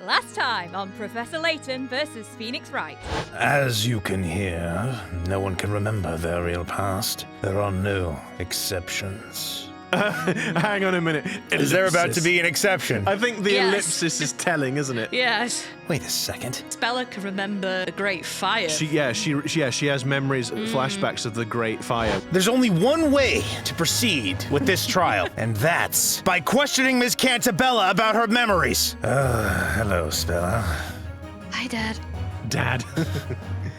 Last time on Professor Layton versus Phoenix Wright. As you can hear, no one can remember their real past. There are no exceptions. Hang on a minute. Is there about to be an exception? I think the Yes. ellipsis is telling, isn't it? Yes. Wait a second. Espella can remember the Great Fire. She has memories, flashbacks of the Great Fire. There's only one way to proceed with this trial, and that's by questioning Ms. Cantabella about her memories. Hello, Espella. Hi, Dad. Dad.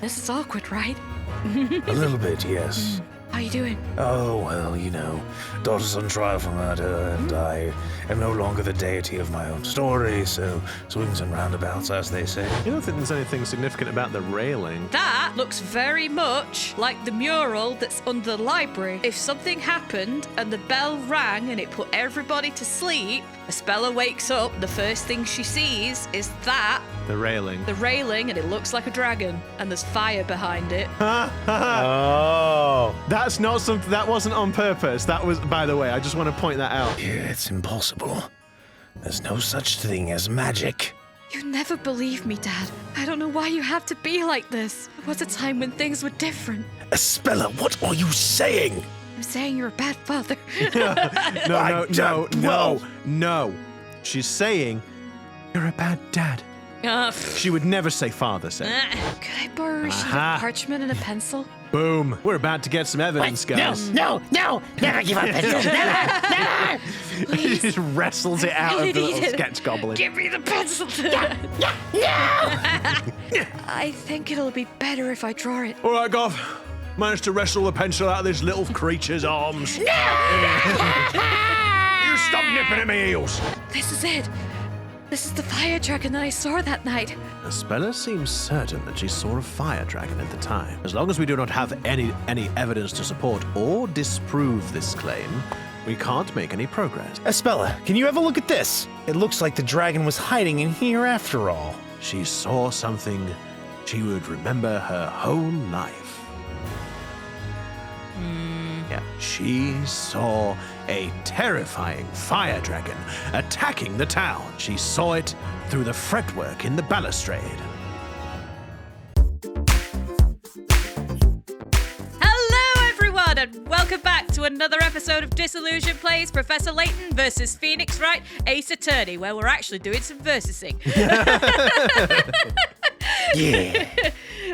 This is awkward, right? A little bit, yes. How you doing? Oh, well, you know, daughter's on trial for murder, and I am no longer the deity of my own story, so swings and roundabouts, as they say. You don't think there's anything significant about the railing? That looks very much like the mural that's under the library. If something happened and the bell rang and it put everybody to sleep, Espella wakes up, the first thing she sees is that, The railing. the railing, and it looks like a dragon, and there's fire behind it. Oh. That's not something. That wasn't on purpose. That was, by the way, I just want to point that out. Yeah, it's impossible. There's no such thing as magic. You never believe me, Dad. I don't know why you have to be like this. There was a time when things were different. Espella, what are you saying? I'm saying you're a bad father. No. She's saying you're a bad dad. She would never say father, say. Could I borrow a sheet Aha. of parchment and a pencil? Boom. We're about to get some evidence, guys. No, never give up pencils, never. He just wrestles it out of the Need little it. sketch goblin. Give me the pencil. I think it'll be better if I draw it. All right, Goff. Managed to wrestle the pencil out of this little creature's arms. You stop nipping at my heels. This is it. This is the fire dragon that I saw that night. Espella seems certain that she saw a fire dragon at the time. As long as we do not have any evidence to support or disprove this claim, we can't make any progress. Espella, can you have a look at this? It looks like the dragon was hiding in here after all. She saw something she would remember her whole life. Yeah, she saw a terrifying fire dragon attacking the town. She saw it through the fretwork in the balustrade. Hello, everyone, and welcome back to another episode of Disillusion Plays Professor Layton versus Phoenix Wright, Ace Attorney, where we're actually doing some versicing. Yeah.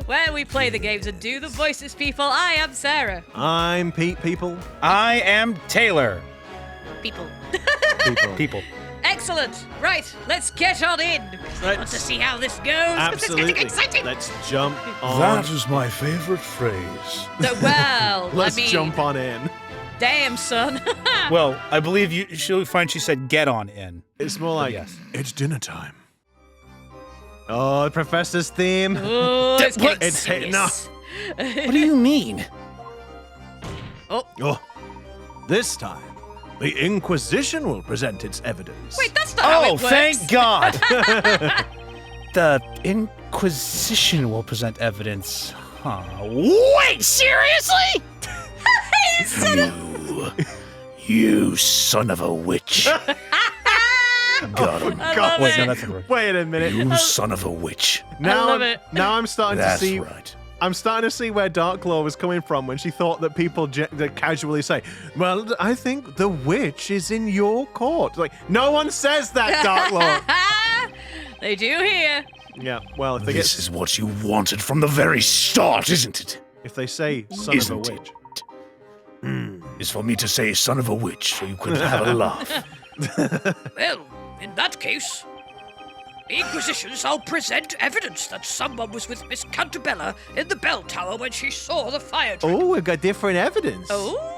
Where we play the games and do the voices, people. I am Sarah. I'm Pete, people. I am Taylor. People. People. Excellent. Right, let's get on in. I want to see how this goes. Absolutely. It's getting exciting. Let's jump on. That is my favorite phrase. Well, Let's I mean, jump on in. damn, son. Well, I believe she'll find she said get on in. It's more like, yes. It's dinner time. Oh, the professor's theme. Oh, it's getting It's hitting serious. What do you mean? Oh, this time, the Inquisition will present its evidence. Wait, that's not how it Oh, works. thank God. The Inquisition will present evidence. Huh. Wait, seriously? You son of a witch. Got him. I love Wait, it. no, that's not right. Wait a minute. You son of a witch. Now, love it. Now I'm starting That's to see. right. I'm starting to see where Darklaw was coming from when she thought that people that casually say, "Well, I think the witch is in your court." Like, no one says that, Darklaw. They do here. Yeah. Well, if they This is what you wanted from the very start, isn't it? if they say "son of a Isn't witch," Is for me to say son of a witch so you could have a laugh. Well, in that case, the Inquisition shall present evidence that someone was with Miss Cantabella in the bell tower when she saw the fire dragon. oh, we've got different evidence. Oh.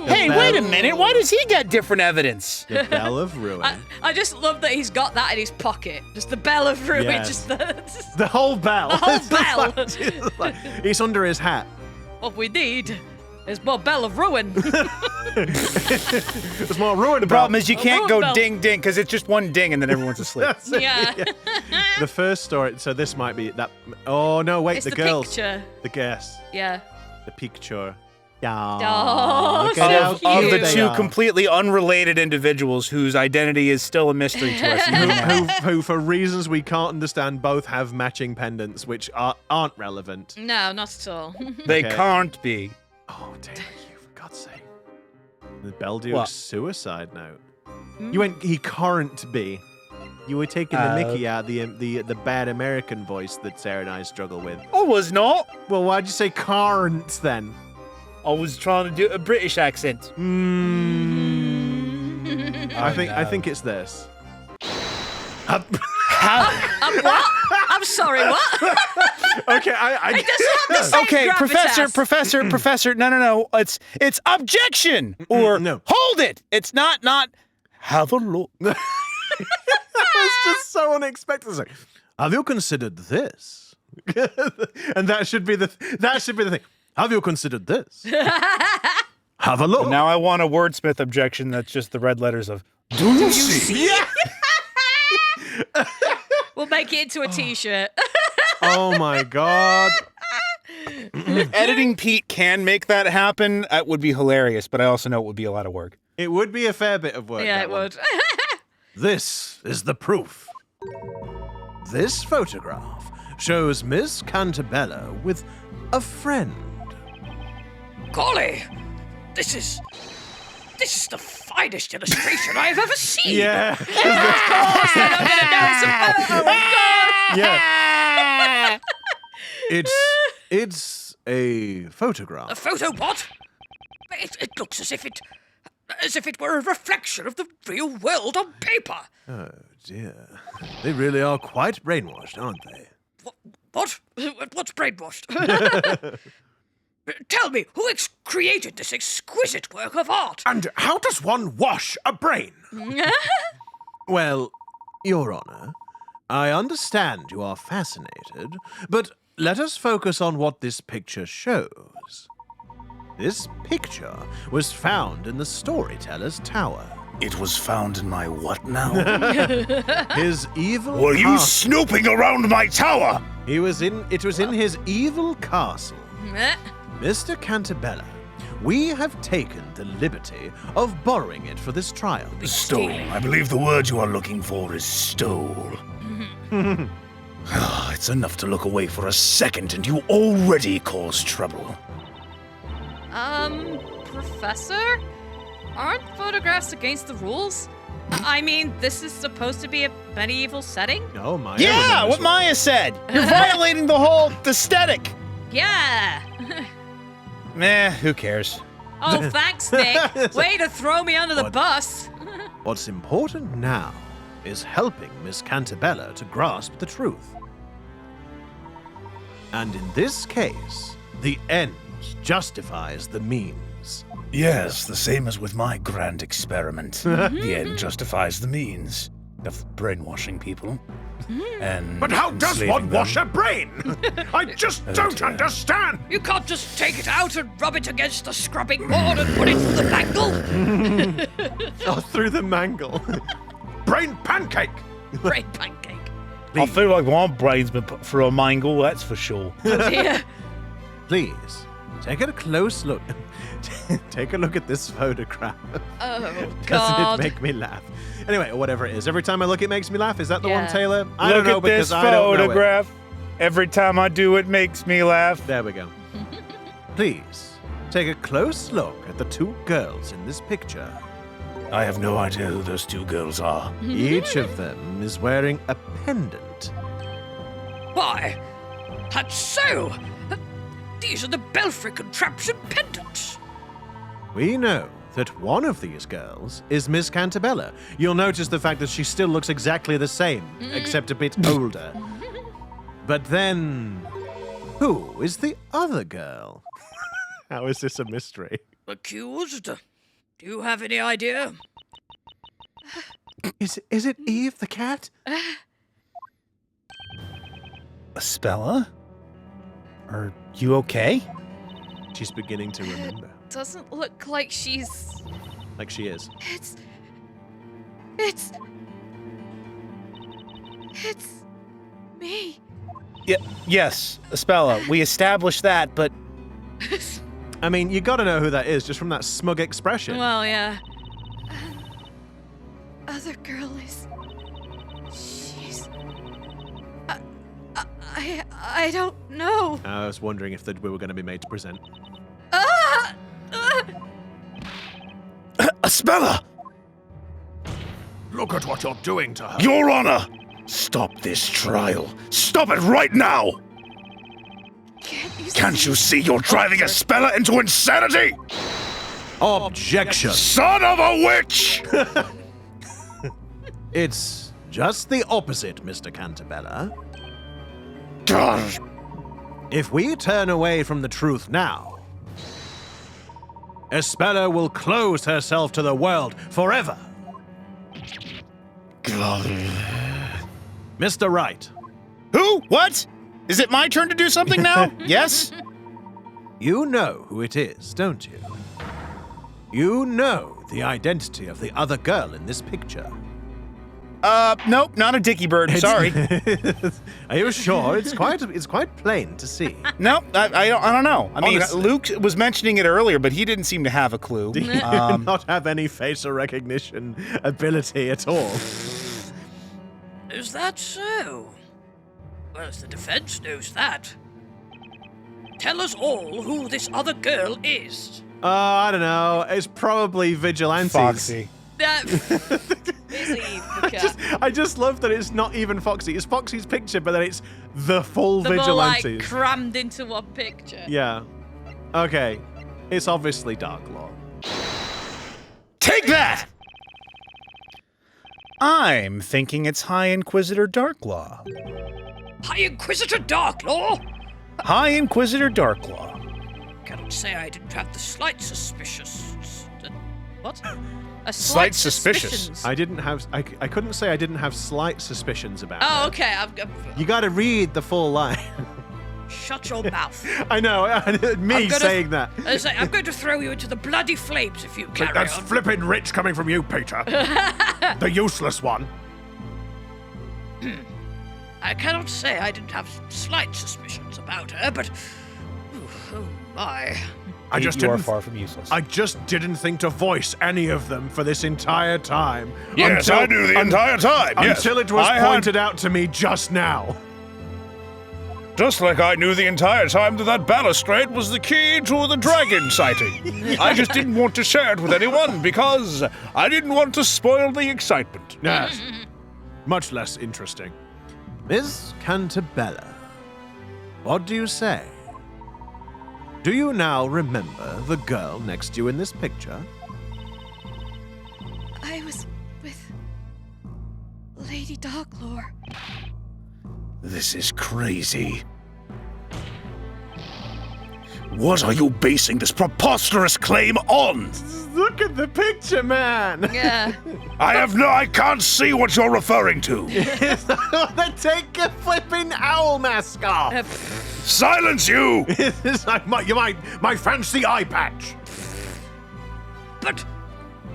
Hey, wait a minute. Why does he get different evidence? The Bell of Ruin. I just love that he's got that in his pocket. Just the bell of ruin. Yes. Just the The whole bell. The whole It's just bell. like- it's under his hat. what we need is more bell of ruin. It's more ruin. The problem is you can't go Bell. ding ding because it's just one ding and then everyone's asleep. yeah. The first story. So this might be that. Oh no! Wait, It's the the girls. picture. The guess. Yeah. The picture. Oh, look so at how cute. cute Of the they two are. completely unrelated individuals whose identity is still a mystery to us. even now. who, for reasons we can't understand, both have matching pendants, which aren't relevant. No, not at all. They Okay. can't be. Oh, Taylor, you, for God's sake. The Belduke's What? suicide note. You went, he can't be. You were taking the Mickey out, the bad American voice that Sarah and I struggle with. I was not. Well, why'd you say can't then? I was trying to do a British accent. I think it's this. What? I'm sorry, what? Okay, It doesn't have the same Okay, gravitas. professor. No. It's objection or no. hold it. It's not. Have a look. It's just so unexpected. It's like, have you considered this? And that should be the thing. Have you considered this? Have a look. Now I want a wordsmith objection. That's just the red letters of. Do you see? Yeah. We'll make it into a t-shirt. Oh my God. If Editing Pete can make that happen, that would be hilarious. But I also know it would be a lot of work. It would be a fair bit of work. Yeah, that it one. would. This is the proof. This photograph shows Miss Cantabella with a friend. Golly, this is the finest illustration I have ever seen. Yeah. I'm gonna know it's a photo. Yeah. It's a A photograph. photo what? It looks as if it were a reflection of the real world on paper. Oh dear. They really are quite brainwashed, aren't they? What? What's brainwashed? Tell me, who created this exquisite work of art? And how does one wash a brain? Well, Your Honor, I understand you are fascinated, but let us focus on what this picture shows. This picture was found in the Storyteller's tower. It was found in my what now? His evil Were you castle. snooping around my tower? It was in his evil castle. Eh? Mr. Cantabella, we have taken the liberty of borrowing it for this trial. Stole. I believe the word you are looking for is stole. It's enough to look away for a second and you already cause trouble. Professor? Aren't photographs against the rules? I mean, this is supposed to be a medieval setting? Oh, my. Yeah, what Maya said. You're violating the whole aesthetic. Yeah. Meh, who cares? Oh, thanks, Nick. Way to throw me under the bus. What's important now is helping Miss Cantabella to grasp the truth. And in this case, the end justifies the means. Yes, the same as with my grand experiment. The end justifies the means of brainwashing people. And But how does enslaving one them. wash a brain? I just don't understand. You can't just take it out and rub it against the scrubbing board and put it through the mangle. Oh, through the mangle. Brain pancake. Brain pancake. I feel like my brain's been put through a mangle, that's for sure. Yeah. Please, take a close look. Take a look at this photograph. Oh, Doesn't God. it make me laugh? Anyway, or whatever it is. Every time I look, it makes me laugh. Is that the one, Yeah. Taylor? I Look don't know at because this I don't know it. photograph. Every time I do it makes me laugh. There we go. Please, take a close look at the two girls in this picture. I have no idea who those two girls are. Each of them is wearing a pendant. Why, that's so. These are the belfry contraption pendants. We know that one of these girls is Miss Cantabella. You'll notice the fact that she still looks exactly the same, except a bit older. But then, who is the other girl? How is this a mystery? Accused? Do you have any idea? Is it Eve the cat? Espella? Are you okay? She's beginning to remember, Doesn't look like she's... like she is. It's me. Yes, Espella, we established that, but I mean, you gotta know who that is just from that smug expression. Well, yeah. Other girl is... She's... I don't know. I was wondering if we were going to be made to present. Espella! Look at what you're doing to her. Your Honor! Stop this trial. Stop it right now! Can't you see you're driving Espella into insanity? Objection. Son of a witch! It's just the opposite, Mr. Cantabella. God. If we turn away from the truth now, Espella will close herself to the world forever. Mr. Wright. Who? What? Is it my turn to do something now? Yes? You know who it is, don't you? You know the identity of the other girl in this picture. Nope, not a dicky bird. Sorry. Are you sure? It's quite plain to see. Nope, I don't know. I mean, Honestly. Luke was mentioning it earlier, but he didn't seem to have a clue. Do you not have any facial recognition ability at all? Is that so? Well, the defense knows that. Tell us all who this other girl is. I don't know. It's probably vigilantes. Foxy. I just love that it's not even Foxy. It's Foxy's picture, but then it's the full They're all vigilantes. like crammed into one picture. Yeah. Okay. It's obviously Darklaw. Take that! I'm thinking it's High Inquisitor Darklaw. High Inquisitor Darklaw? High Inquisitor Darklaw. Cannot say I didn't have the slight suspicious... What? A Slight suspicious. suspicions. I couldn't say I didn't have slight suspicions about Oh, her. okay. You gotta read the full line. Shut your mouth. I know, me saying that. I'm going to throw you into the bloody flames if you carry That's on. flippin' rich coming from you, Peter. The useless one. I cannot say I didn't have slight suspicions about her, but... Oh my. I just You are didn't. far from useless. I just didn't think to voice any of them for this entire time. Yes, I knew the entire time, yes. Until it was I had- pointed out to me just now. Just like I knew the entire time that balustrade was the key to the dragon sighting. I just didn't want to share it with anyone because I didn't want to spoil the excitement. Yes. Much less interesting. Miss Cantabella, what do you say? Do you now remember the girl next to you in this picture? I was with Lady Darklaw. This is crazy. What are you basing this preposterous claim on? Look at the picture, man! Yeah. I can't see what you're referring to. Take a flipping owl mask off! Silence you! It's like my fancy eye patch. But...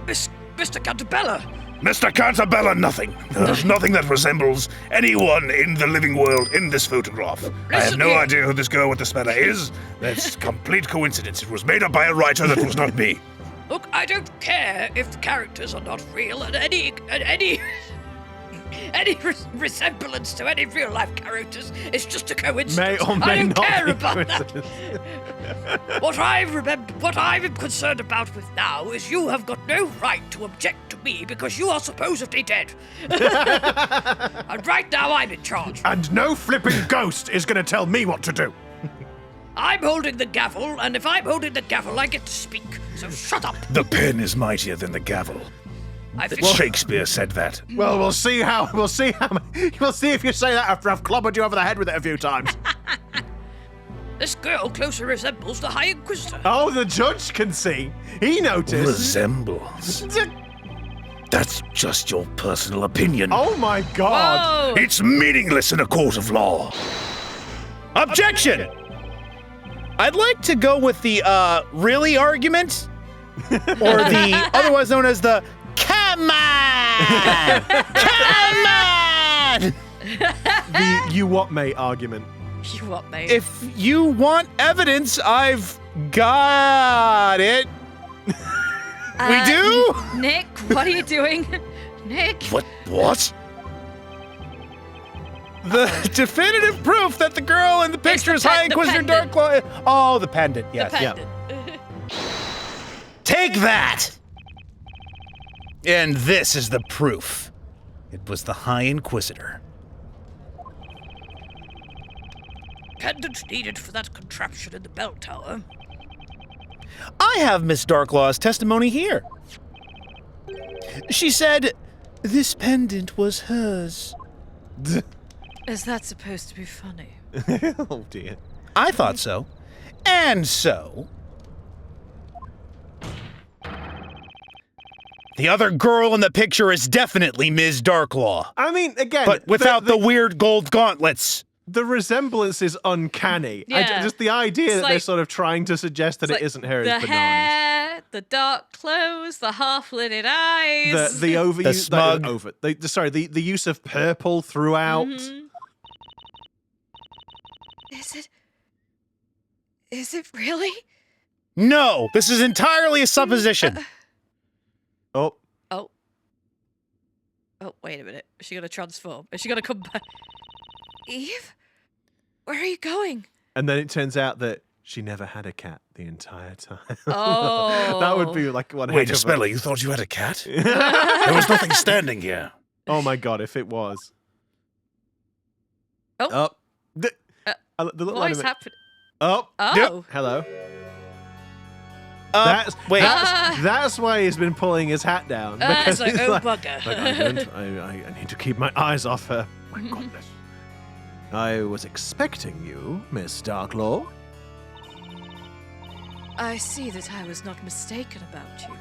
Mr. Cantabella... Mr. Cantabella, nothing. There's nothing that resembles anyone in the living world in this photograph. I have Listen no here. idea who this girl with the speller is. That's complete coincidence. It was made up by a writer that was not me. Look, I don't care if the characters are not real, and any resemblance to any real life characters is just a coincidence. May or may I don't not care be about coincidence. that. What I'm concerned about with now is you have got no right to object to me because you are supposedly dead. And right now I'm in charge. And no flipping ghost is gonna tell me what to do. I'm holding the gavel, and if I'm holding the gavel, I get to speak. So shut up. The pen is mightier than the gavel. Shakespeare said that. Well, we'll see if you say that after I've clobbered you over the head with it a few times. This girl closer resembles the High Inquisitor. Oh, the judge can see. He noticed. Resembles. That's just your personal opinion. Oh my God. Whoa. It's meaningless in a court of law. Objection! I'd like to go with the, really argument, or the otherwise known as the come on! Come on! The you what mate argument. You what, mate? If you want evidence, I've Got it. We do? Nick, what are you doing? Nick? What? The definitive proof that the girl in the picture is High Inquisitor pendant. Darklaw. Oh, the pendant. Yes. The pendant. Take that! And this is the proof. It was the High Inquisitor. Pendant needed for that contraption in the bell tower. I have Miss Darklaw's testimony here. She said this pendant was hers. Is that supposed to be funny? Oh dear. I thought so. And so... the other girl in the picture is definitely Ms. Darklaw. I mean, again, But without the weird gold gauntlets. the resemblance is uncanny. Yeah. Just the idea that they're like- sort of trying to suggest that It's it like isn't her is the bananas. hair, the dark clothes, the half-lidded eyes. The overuse, The smug. the use of purple throughout. Mhm. Is it really? No, this is entirely a supposition. Oh, Oh, wait a minute. Is she gonna transform? Is she gonna come back? Eve? Where are you going? and then it turns out that she never had a cat the entire time. Oh. that would be like one. Wait, heck of a- Espella, you thought you had a cat? There was nothing standing here. Oh my god, if it was. Oh. Oh. The little What is anima- happening? Oh. Oh. Hello. That's why he's been pulling his hat down. It's like, he's oh, bugger. I need to keep my eyes off her. My goodness. I was expecting you, Miss Darklaw. I see that I was not mistaken about you.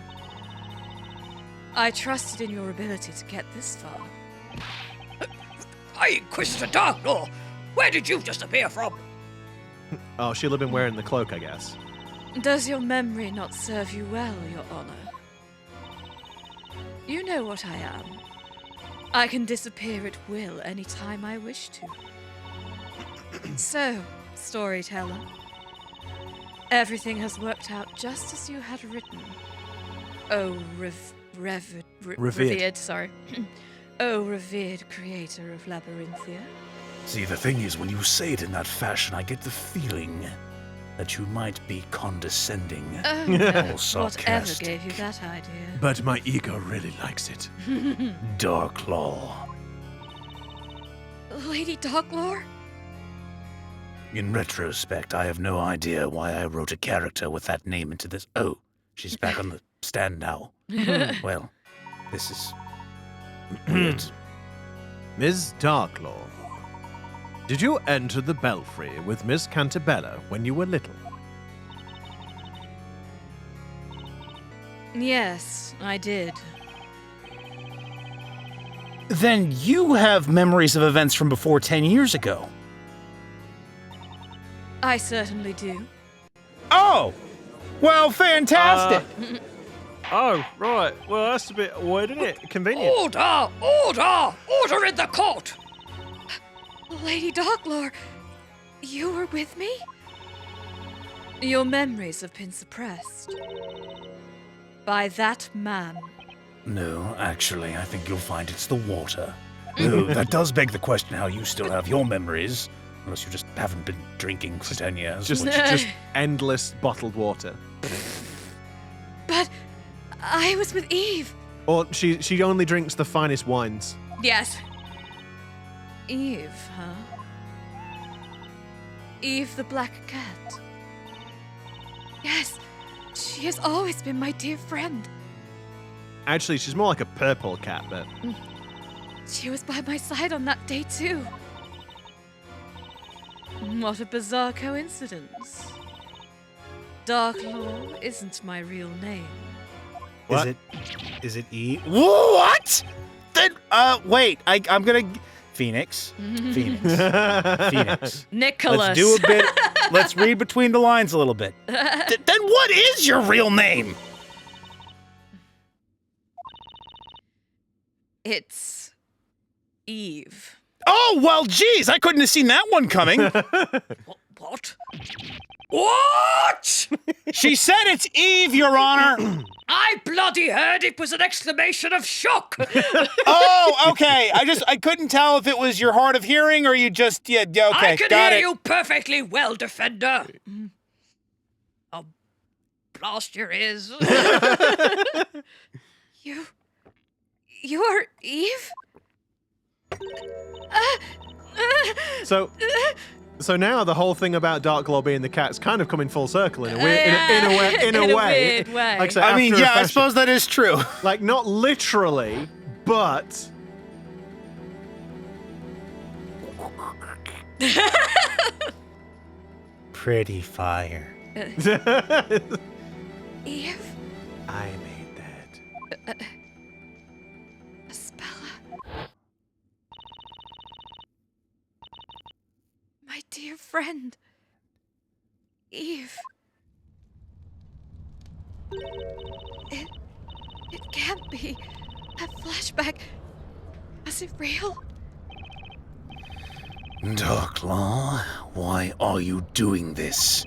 I trusted in your ability to get this far. High Inquisitor Darklaw, where did you just appear from? Oh, she'll have been wearing the cloak, I guess. Does your memory not serve you well, Your Honor? You know what I am. I can disappear at will any time I wish to. So, Storyteller, everything has worked out just as you had written. Oh, revered, sorry. Oh, revered creator of Labyrinthia. See, the thing is, when you say it in that fashion, I get the feeling that you might be condescending. Oh, no. Or Whatever sarcastic. gave you that idea? But my ego really likes it. Darklaw. Lady Darklaw? In retrospect, I have no idea why I wrote a character with that name into this. Oh, she's back on the stand now. Well, this is weird. Ms. Darklaw, did you enter the belfry with Miss Cantabella when you were little? Yes, I did. Then you have memories of events from before 10 years ago. I certainly do. Oh! Well, fantastic! Oh, right. Well, that's a bit weird, isn't it? Convenient. Order! Order! Order in the court! Lady Darklaw, you were with me? Your memories have been suppressed. By that man. No, actually, I think you'll find it's the water. Though that does beg the question how you still have your memories. Unless you just haven't been drinking for 10 years. Just endless bottled water. But I was with Eve. Or she only drinks the finest wines. Yes. Eve, huh? Eve the black cat. Yes, she has always been my dear friend. Actually, she's more like a purple cat, but She was by my side on that day too. What a bizarre coincidence. Darklaw isn't my real name. What? Is it E? What? Then, wait, I'm gonna... Phoenix. Phoenix. Nicholas. Let's do a bit... Let's read between the lines a little bit. Then what is your real name? It's Eve. Oh, well, geez, I couldn't have seen that one coming. What? What? She said it's Eve, Your Honor. I bloody heard it was an exclamation of shock. Oh, okay. I couldn't tell if it was your hard of hearing or you just, okay, I can got hear it. you perfectly well, Defender. I'll blast your ears. You are Eve? So now the whole thing about Darklaw being the cat's kind of coming full circle in a weird, Yeah. in a way. weird way. Like, so I mean, after a yeah, I fashion. suppose that is true. Like, not literally, but Pretty fire. Eve? I made that. Espella? My dear friend. Eve. It can't be. That flashback. Was it real? Darklaw, why are you doing this?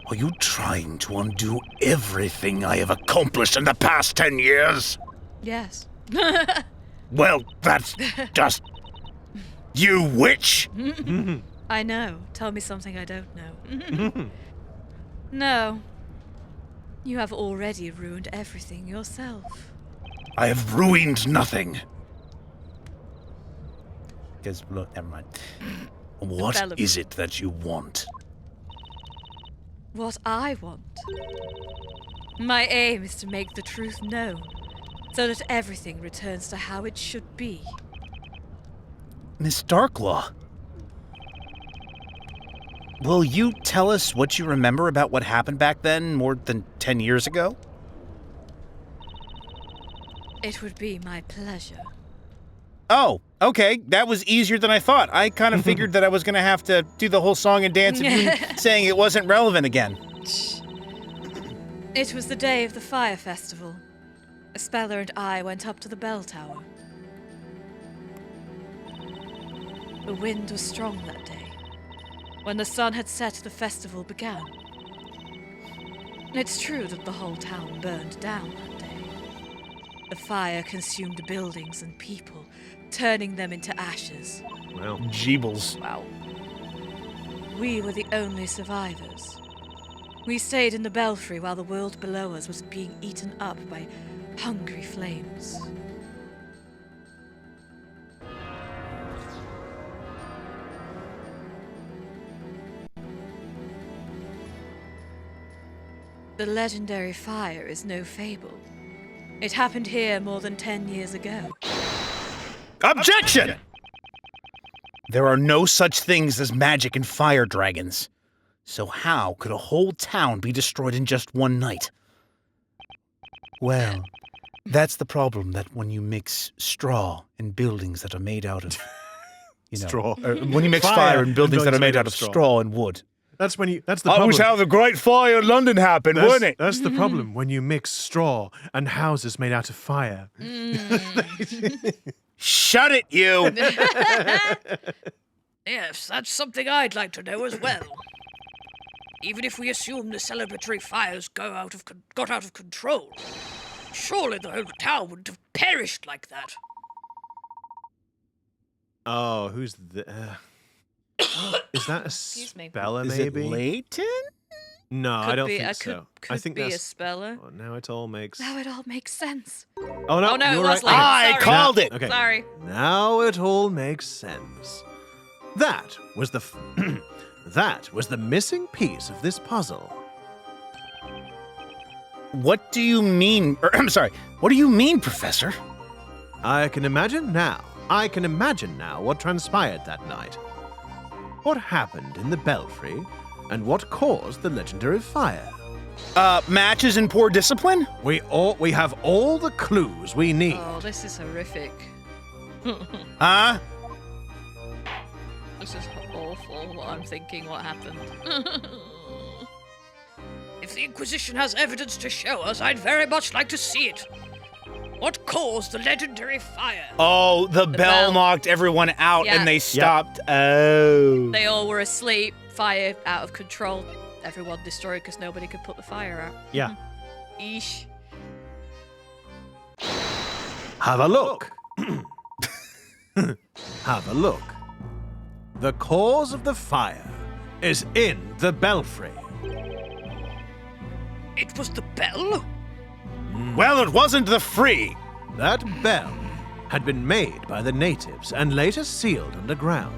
Are you trying to undo everything I have accomplished in the past 10 years? Yes. Well, that's just... You witch! I know. Tell me something I don't know. No. You have already ruined everything yourself. I have ruined nothing. Because, look, never mind. What Bellum. is it that you want? What I want. My aim is to make the truth known, so that everything returns to how it should be. Miss Darklaw. Will you tell us what you remember about what happened back then more than 10 years ago? It would be my pleasure. Oh, okay. That was easier than I thought. I kind of figured that I was going to have to do the whole song and dance of you saying it wasn't relevant again. It was the day of the fire festival. Espella and I went up to the bell tower. The wind was strong that day. When the sun had set, the festival began. It's true that the whole town burned down that day. The fire consumed buildings and people, turning them into ashes. well, Jeebles. Wow. We were the only survivors. We stayed in the belfry while the world below us was being eaten up by hungry flames. The legendary fire is no fable. It happened here more than 10 years ago. Objection! There are no such things as magic and fire dragons. So how could a whole town be destroyed in just one night? Well, that's the problem, that when you mix straw and buildings that are made out of, straw. when you mix fire and buildings that are made out of straw and wood. That's when you. That's the That problem. was how the Great Fire in London happened, wasn't it? That's the problem when you mix straw and houses made out of fire. Shut it, you! Yes, that's something I'd like to know as well. Even if we assume the celebratory fires got out of control, surely the whole town wouldn't have perished like that. Oh, who's the? Is that a Excuse me. Espella, Is maybe? it Layton? No, I don't think so. Could I think be that's. Espella. Oh, now it all makes. Now it all makes sense. Oh no! Oh, no, it you're was right. Layton. I Sorry. called it! Okay. Sorry. Now it all makes sense. That was the that was the missing piece of this puzzle. What do you mean? I'm sorry. What do you mean, Professor? I can imagine now what transpired that night. What happened in the belfry, and what caused the legendary fire. Matches and poor discipline? We have all the clues we need. Oh, this is horrific. Huh? This is awful what I'm thinking what happened. If the Inquisition has evidence to show us, I'd very much like to see it. What caused the legendary fire? Oh, the bell bell. knocked everyone out Yeah. and they stopped. Oh. They all were asleep. fire out of control. Everyone destroyed because nobody could put the fire out. Yeah. Eesh. Have a look. Have a look. The cause of the fire is in the belfry. It was the bell? Well, it wasn't the free. That bell had been made by the natives and later sealed underground.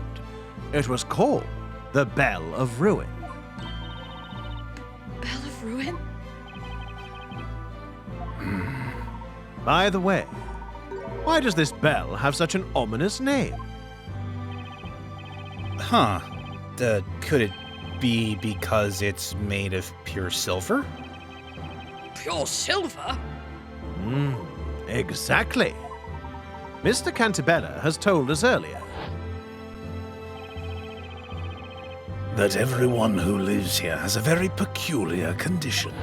It was called the Bell of Ruin. Bell of Ruin? By the way, why does this bell have such an ominous name? Huh. Could it be because it's made of pure silver? Pure silver? Exactly. Mr. Cantabella has told us earlier. That everyone who lives here has a very peculiar condition.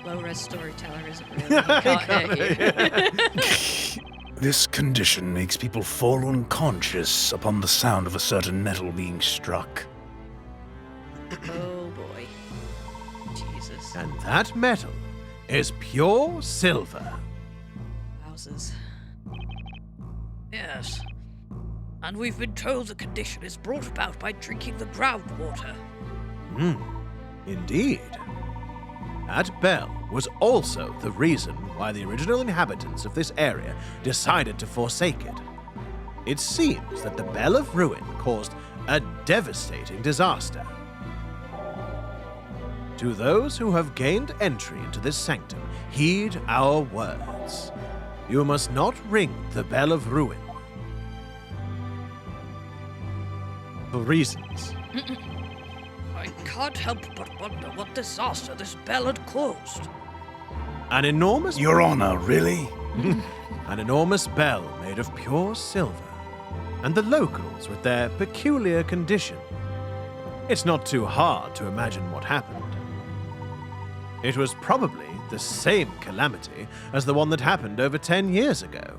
Low-res storyteller isn't really. He can't hear you. This condition makes people fall unconscious upon the sound of a certain metal being struck. Oh boy. Jesus. And that metal is pure silver. Wowzers. Yes. And we've been told the condition is brought about by drinking the groundwater. Indeed. That bell was also the reason why the original inhabitants of this area decided to forsake it. It seems that the Bell of Ruin caused a devastating disaster. To those who have gained entry into this sanctum, heed our words. You must not ring the Bell of Ruin. For reasons. I can't help but wonder what disaster this bell had caused. An enormous Your Honor, really? An enormous bell made of pure silver, and the locals with their peculiar condition. It's not too hard to imagine what happened. It was probably the same calamity as the one that happened over 10 years ago.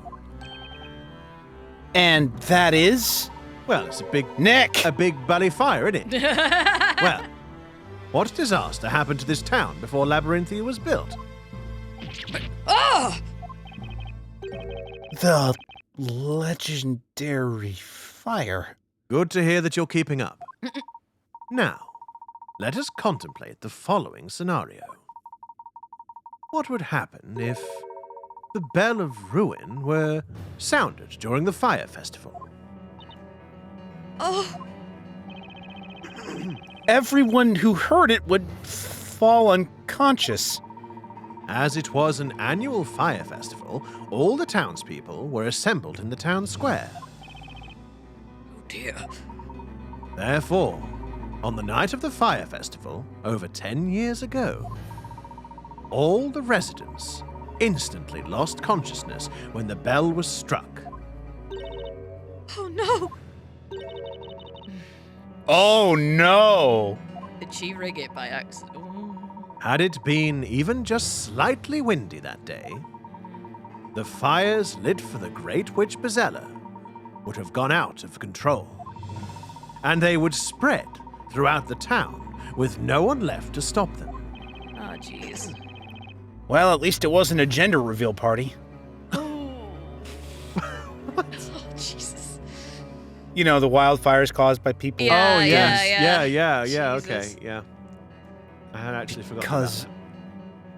And that is? Well, it's Nick! a big belly fire, isn't it? Well, what disaster happened to this town before Labyrinthia was built? Ah! The legendary fire. Good to hear that you're keeping up. Now, let us contemplate the following scenario. What would happen if the Bell of Ruin were sounded during the Fire Festival? Oh, Everyone who heard it would fall unconscious. As it was an annual fire festival, all the townspeople were assembled in the town square. Oh dear. Therefore, on the night of the fire festival, over 10 years ago, all the residents instantly lost consciousness when the bell was struck. oh no! Oh no! Did she rig it by accident? Ooh. Had it been even just slightly windy that day, the fires lit for the Great Witch Espella would have gone out of control, and they would spread throughout the town with no one left to stop them. Oh, jeez. Well, at least it wasn't a gender reveal party. Oh, Jesus. You know, the wildfires caused by people. Yeah, oh, yes. yeah. Yeah, Jesus. okay, yeah. I had actually forgotten Because about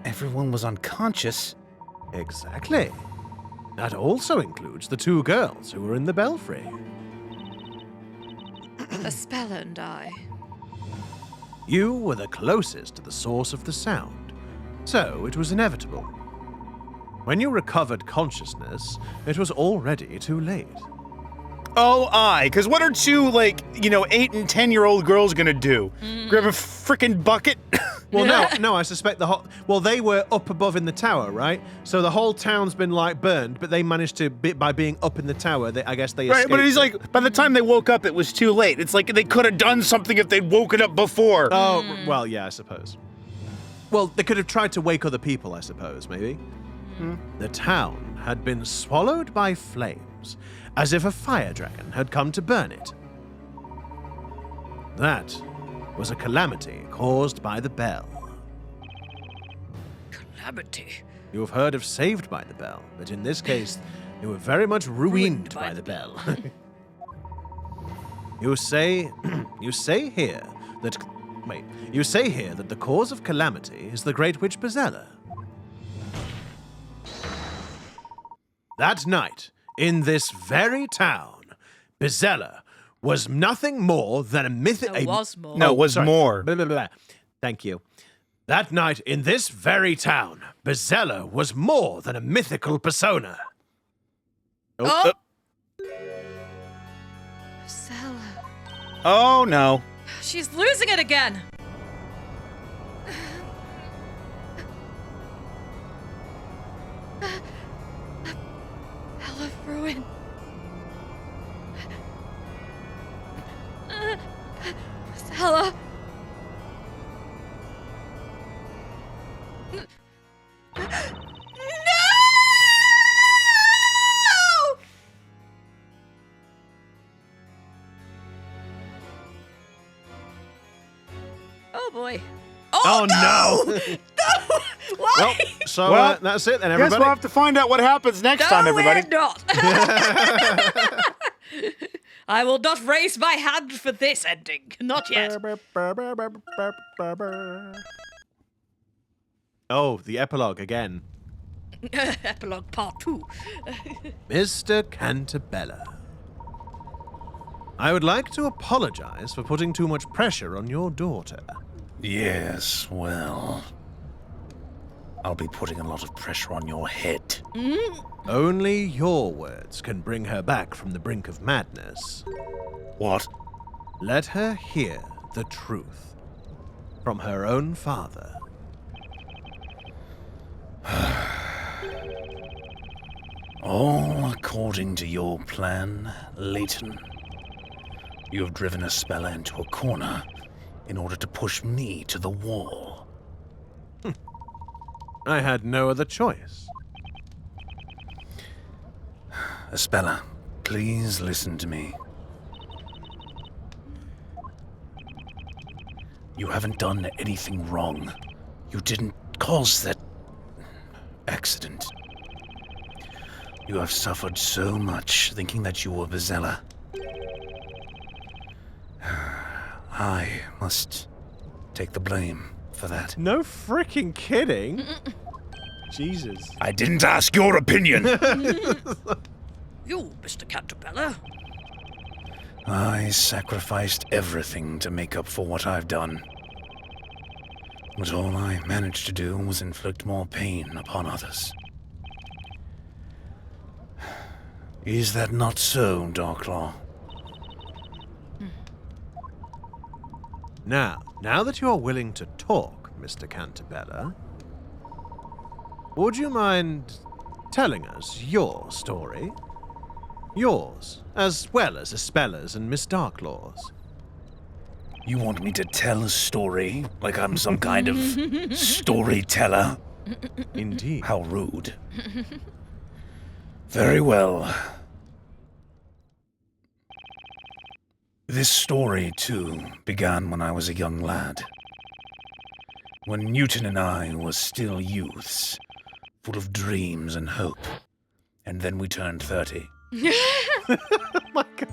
everyone was unconscious. that. Exactly. That also includes the two girls who were in the belfry. Espella and I. You were the closest to the source of the sound, so it was inevitable. When you recovered consciousness, it was already too late. Oh, because what are two, 8 and 10-year-old girls gonna do? Grab a frickin' bucket? Well, no, I suspect they were up above in the tower, right? So the whole town's been, burned, but they managed to, by being up in the tower, I guess they Right, escaped. but he's like, by the time they woke up, it was too late. It's like they could have done something if they'd woken up before. Oh, well, yeah, I suppose. Well, they could have tried to wake other people, I suppose, maybe. The town had been swallowed by flames, as if a fire dragon had come to burn it. That was a calamity caused by the bell. Calamity. You have heard of saved by the bell, but in this case, you were very much ruined by the bell. You say here that the cause of calamity is the great witch Espella. That night, in this very town, Espella was nothing more than a myth. There was more. No, it was more. Blah, blah, blah. Thank you. That night, in this very town, Espella was more than a mythical persona. Oh! Espella. Oh, no. She's losing it again. Hell of ruin. Espella. No! Oh boy. Oh, no! No! Why? Well, so Well, that's it then, Guess everybody. we'll have to find out what happens next time, everybody. We're not. I will not raise my hand for this ending. Not yet. Oh, the epilogue again. Epilogue part 2. Mr. Cantabella. I would like to apologize for putting too much pressure on your daughter. Yes, well, I'll be putting a lot of pressure on your head. Only your words can bring her back from the brink of madness. What? Let her hear the truth from her own father. All according to your plan, Layton. You have driven Espella into a corner in order to push me to the wall. I had no other choice. Espella, please listen to me. You haven't done anything wrong. You didn't cause that accident. You have suffered so much thinking that you were Espella. I must take the blame for that. No freaking kidding. Jesus. I didn't ask your opinion. You, Mr. Cantabella. I sacrificed everything to make up for what I've done. But all I managed to do was inflict more pain upon others. Is that not so, Darklaw? Now that you are willing to talk, Mr. Cantabella, would you mind telling us your story? Yours, as well as Espella's and Miss Darklaw's. You want me to tell a story like I'm some kind of storyteller? Indeed. How rude. Very well. This story, too, began when I was a young lad. When Newton and I were still youths, full of dreams and hope. And then we turned 30. Oh my God.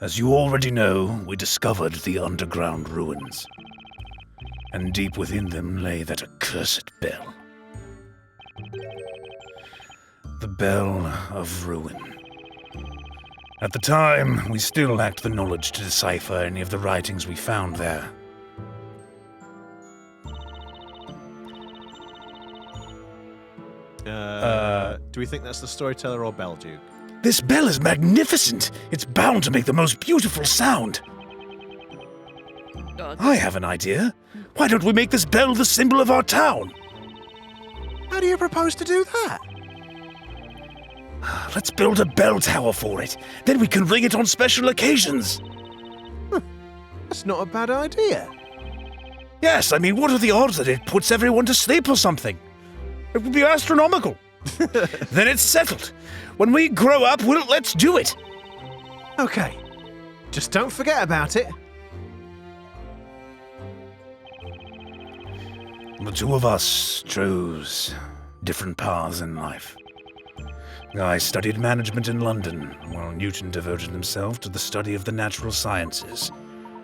As you already know, we discovered the underground ruins. And deep within them lay that accursed bell. The Bell of Ruin. At the time, we still lacked the knowledge to decipher any of the writings we found there. Do we think that's the Storyteller or Belduke? This bell is magnificent! It's bound to make the most beautiful sound! I have an idea. Why don't we make this bell the symbol of our town? How do you propose to do that? Let's build a bell tower for it. Then we can ring it on special occasions. That's not a bad idea. Yes, I mean, what are the odds that it puts everyone to sleep or something? It would be astronomical. Then it's settled. When we grow up, let's do it. Okay. Just don't forget about it. The two of us chose different paths in life. I studied management in London, while Newton devoted himself to the study of the natural sciences.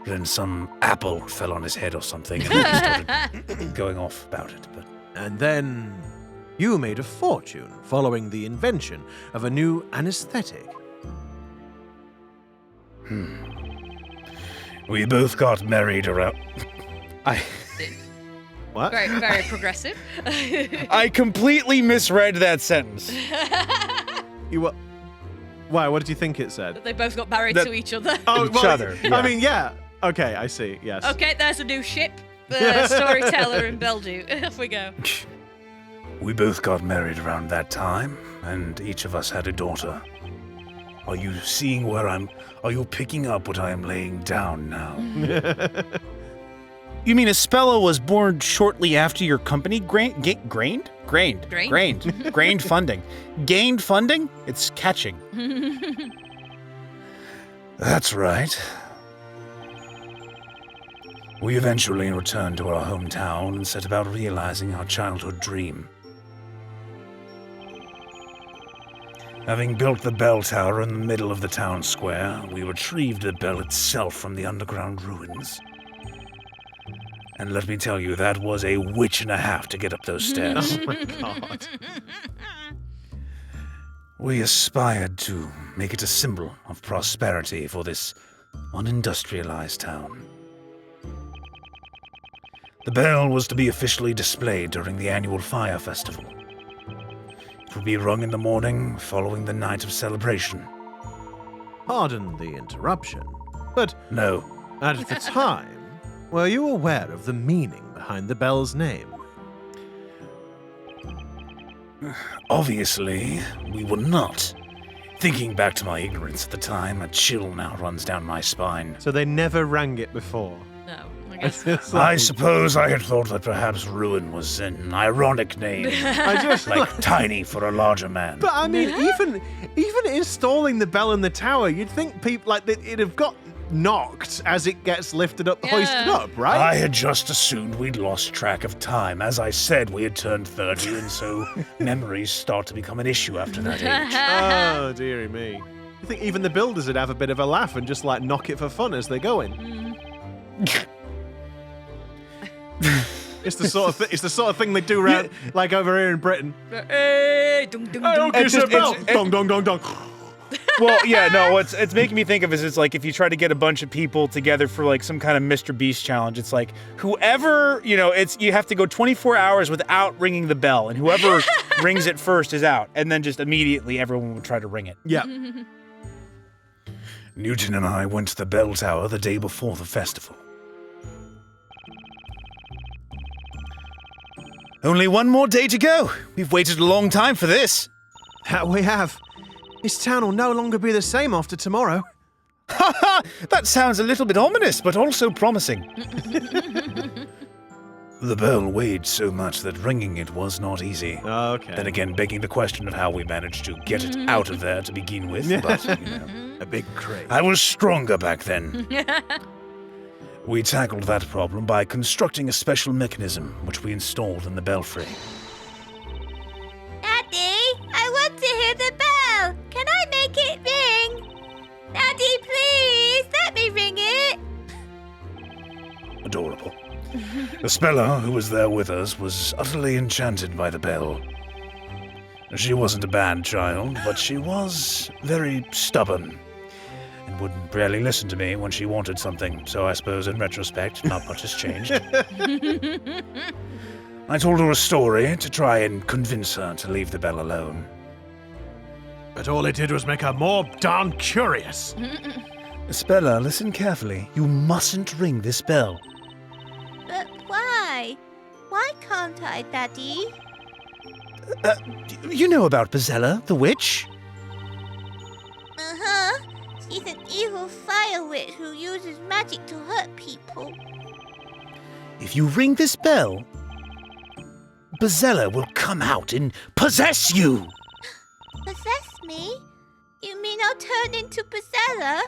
Then some apple fell on his head or something, and he started going off about it. But And then you made a fortune following the invention of a new anesthetic. we both got married around. What? Very, very progressive. I completely misread that sentence. You were... Why? What did you think it said? They both got married That- to each other. Oh, Each other, yeah. I mean, yeah. Okay, I see. Yes. Okay, there's a new ship. Storyteller and Beldu. Off we go. We both got married around that time, and each of us had a daughter. Are you seeing where I'm... Are you picking up what I am laying down now? You mean Espella was born shortly after your company grained funding? Gained funding? It's catching. That's right. We eventually returned to our hometown and set about realizing our childhood dream. Having built the bell tower in the middle of the town square, we retrieved the bell itself from the underground ruins. And let me tell you, that was a witch and a half to get up those stairs. Oh my god. We aspired to make it a symbol of prosperity for this unindustrialized town. The bell was to be officially displayed during the annual fire festival. It would be rung in the morning following the night of celebration. Pardon the interruption, but No, at the time, were you aware of the meaning behind the bell's name? obviously, we were not. Thinking back to my ignorance at the time, a chill now runs down my spine. So they never rang it before. No, I guess. It's I like- suppose I had thought that perhaps Ruin was an ironic name, I just like tiny for a larger man. But I mean, even installing the bell in the tower, you'd think people like it'd have got knocked as it gets lifted up, hoisted Yeah. up, right? I had just assumed we'd lost track of time. As I said, we had turned 30, and so memories start to become an issue after that age. Oh, dearie me. You think even the builders would have a bit of a laugh and just like knock it for fun as they go in? It's the sort of thing they do around, like over here in Britain. Hey, dung, dung, Hey, dung. okay, It's so just- bell. it's- Dong, dong, dong, dong. Well, yeah, no, it's making me think of is it's like if you try to get a bunch of people together for like some kind of Mr. Beast challenge, it's like whoever, you have to go 24 hours without ringing the bell, and whoever rings it first is out, and then just immediately everyone would try to ring it. Yeah. Newton and I went to the bell tower the day before the festival. Only one more day to go. We've waited a long time for this. That we have. This town will no longer be the same after tomorrow. Ha ha! That sounds a little bit ominous, but also promising. The bell weighed so much that ringing it was not easy. Okay. Then again, begging the question of how we managed to get it out of there to begin with, but, a big crate. I was stronger back then. We tackled that problem by constructing a special mechanism which we installed in the belfry. Daddy, I want to hear the bell. Can I make it ring? Daddy, please, let me ring it. Adorable. Espella, who was there with us, was utterly enchanted by the bell. She wasn't a bad child, but she was very stubborn and would barely listen to me when she wanted something, so I suppose in retrospect, not much has changed. I told her a story to try and convince her to leave the bell alone. But all it did was make her more darn curious. Espella, listen carefully. You mustn't ring this bell. But why? Why can't I, Daddy? You know about Bezella, the witch? Uh-huh. She's an evil fire witch who uses magic to hurt people. If you ring this bell, Bezella will come out and possess you. Possess me? You mean I'll turn into Espella?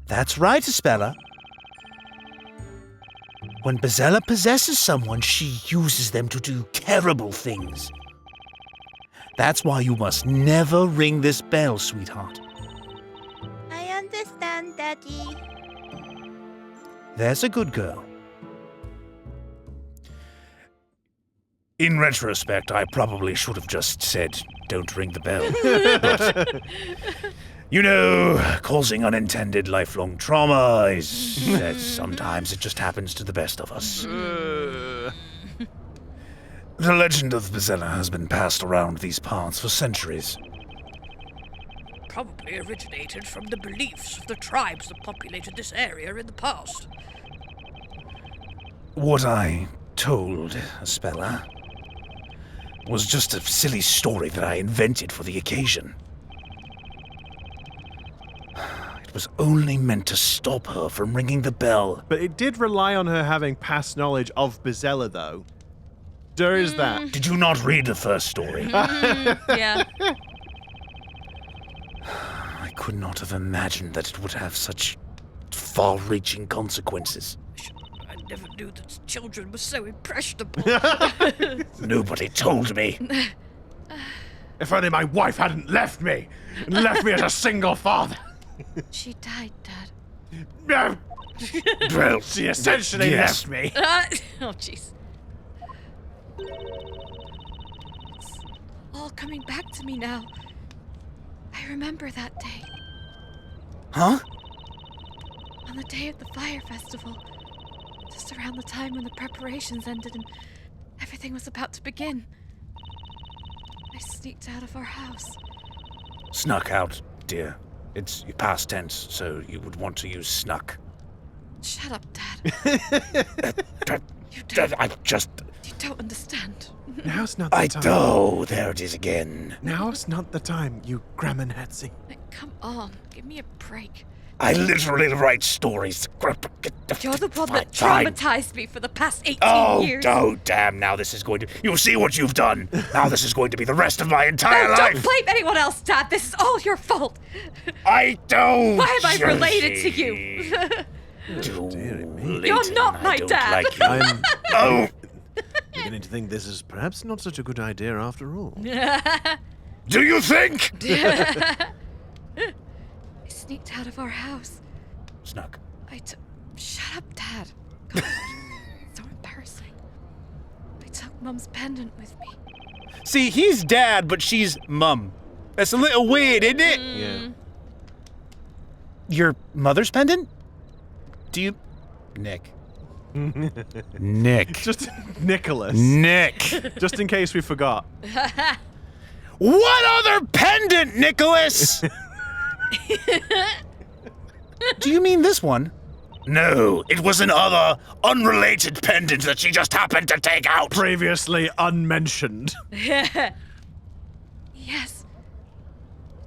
That's right, Espella. When Bezella possesses someone, she uses them to do terrible things. That's why you must never ring this bell, sweetheart. I understand, Daddy. There's a good girl. In retrospect, I probably should have just said, don't ring the bell. But, you know, causing unintended lifelong trauma is... sometimes it just happens to the best of us. The legend of Bezella has been passed around these parts for centuries. Probably originated from the beliefs of the tribes that populated this area in the past. What I told Espella was just a silly story that I invented for the occasion. It was only meant to stop her from ringing the bell. But it did rely on her having past knowledge of Bezella, though. There is that. Did you not read the first story? Yeah. I could not have imagined that it would have such far-reaching consequences. I never knew that children were so impressionable. Nobody told me. If only my wife hadn't left me as a single father. She died, Dad. Well, She essentially yes. left me. Oh, jeez. It's all coming back to me now. I remember that day. Huh? On the day of the fire festival. Just around the time when the preparations ended and everything was about to begin. I sneaked out of our house. Snuck out, dear. It's past tense, so you would want to use snuck. Shut up, Dad. I just... You don't understand. Now's not the I time. know. There it is again. Now's not the time, you grammar Nazi. Like, come on, give me a break. I literally write stories. You're the one that Fine. traumatized me for the past 18 Oh, years. oh, damn. Now this is going to... You'll see what you've done. Now this is going to be the rest of my entire No, life. don't blame anyone else, Dad. This is all your fault. I don't. Why am I related to you? You're not my dad. Like you. I'm Oh, beginning to think this is perhaps not such a good idea after all. do you think? I sneaked out of our house. Snuck. Shut up, Dad. God, so embarrassing. I took Mum's pendant with me. See, he's dad, but she's mum. That's a little weird, isn't it? Yeah. Your mother's pendant? Do you... Nick. Nick. Just Nicholas. Nick. Just in case we forgot. What other pendant, Nicholas? Do you mean this one? No, it was another unrelated pendant that she just happened to take out. Previously unmentioned. Yes.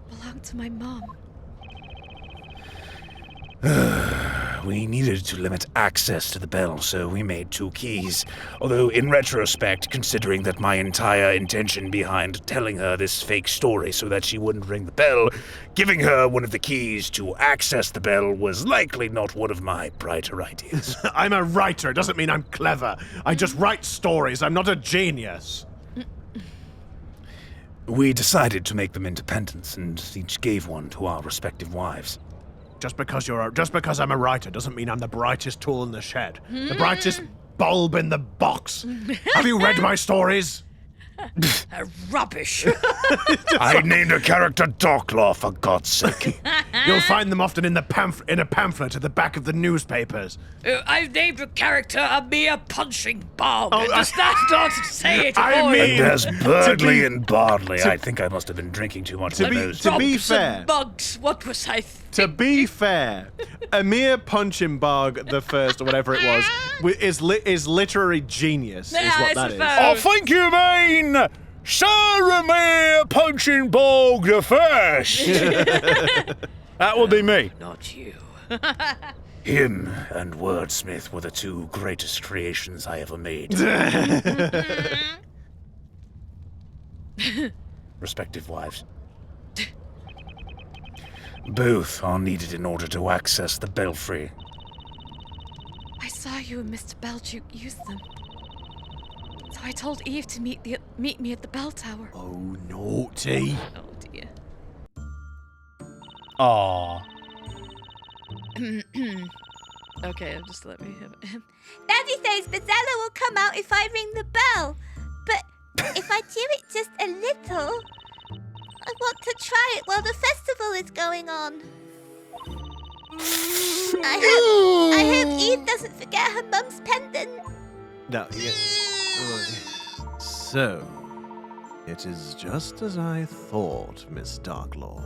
Belonged to my mom. We needed to limit access to the bell, so we made 2 keys. Although, in retrospect, considering that my entire intention behind telling her this fake story so that she wouldn't ring the bell, giving her one of the keys to access the bell was likely not one of my brighter ideas. I'm a writer. Doesn't mean I'm clever. I just write stories. I'm not a genius. We decided to make them into pendants, and each gave one to our respective wives. Just because I'm a writer doesn't mean I'm the brightest tool in the shed. The brightest bulb in the box. Have you read my stories? Rubbish. I named a character Darklaw, for God's sake. You'll find them often in a pamphlet at the back of the newspapers. I've named a character a mere punching bog. Oh, Understand not to say it I avoid. mean- There's Birdley be- and Bardley. I think I must have been drinking too much of those. to be Frogs and fair- bugs. What was I To be fair, a mere punching bug, the first or whatever it was, is literary genius. Yeah, is what I that is. suppose. I think you mean Sir Ramir Punching Bog the First. That would be me. Not you. Him and Wordsmith were the 2 greatest creations I ever made. Respective wives. Both are needed in order to access the belfry. I saw you and Mr. Belduke use them. So I told Eve to meet me at the bell tower. Oh, naughty. Oh dear. Aw. Okay, just let me have it. Daddy says Bezella will come out if I ring the bell. But if I do it just a little, I want to try it while the festival is going on. I hope Eve doesn't forget her mum's pendant. No, yeah. So, it is just as I thought, Miss Darklaw.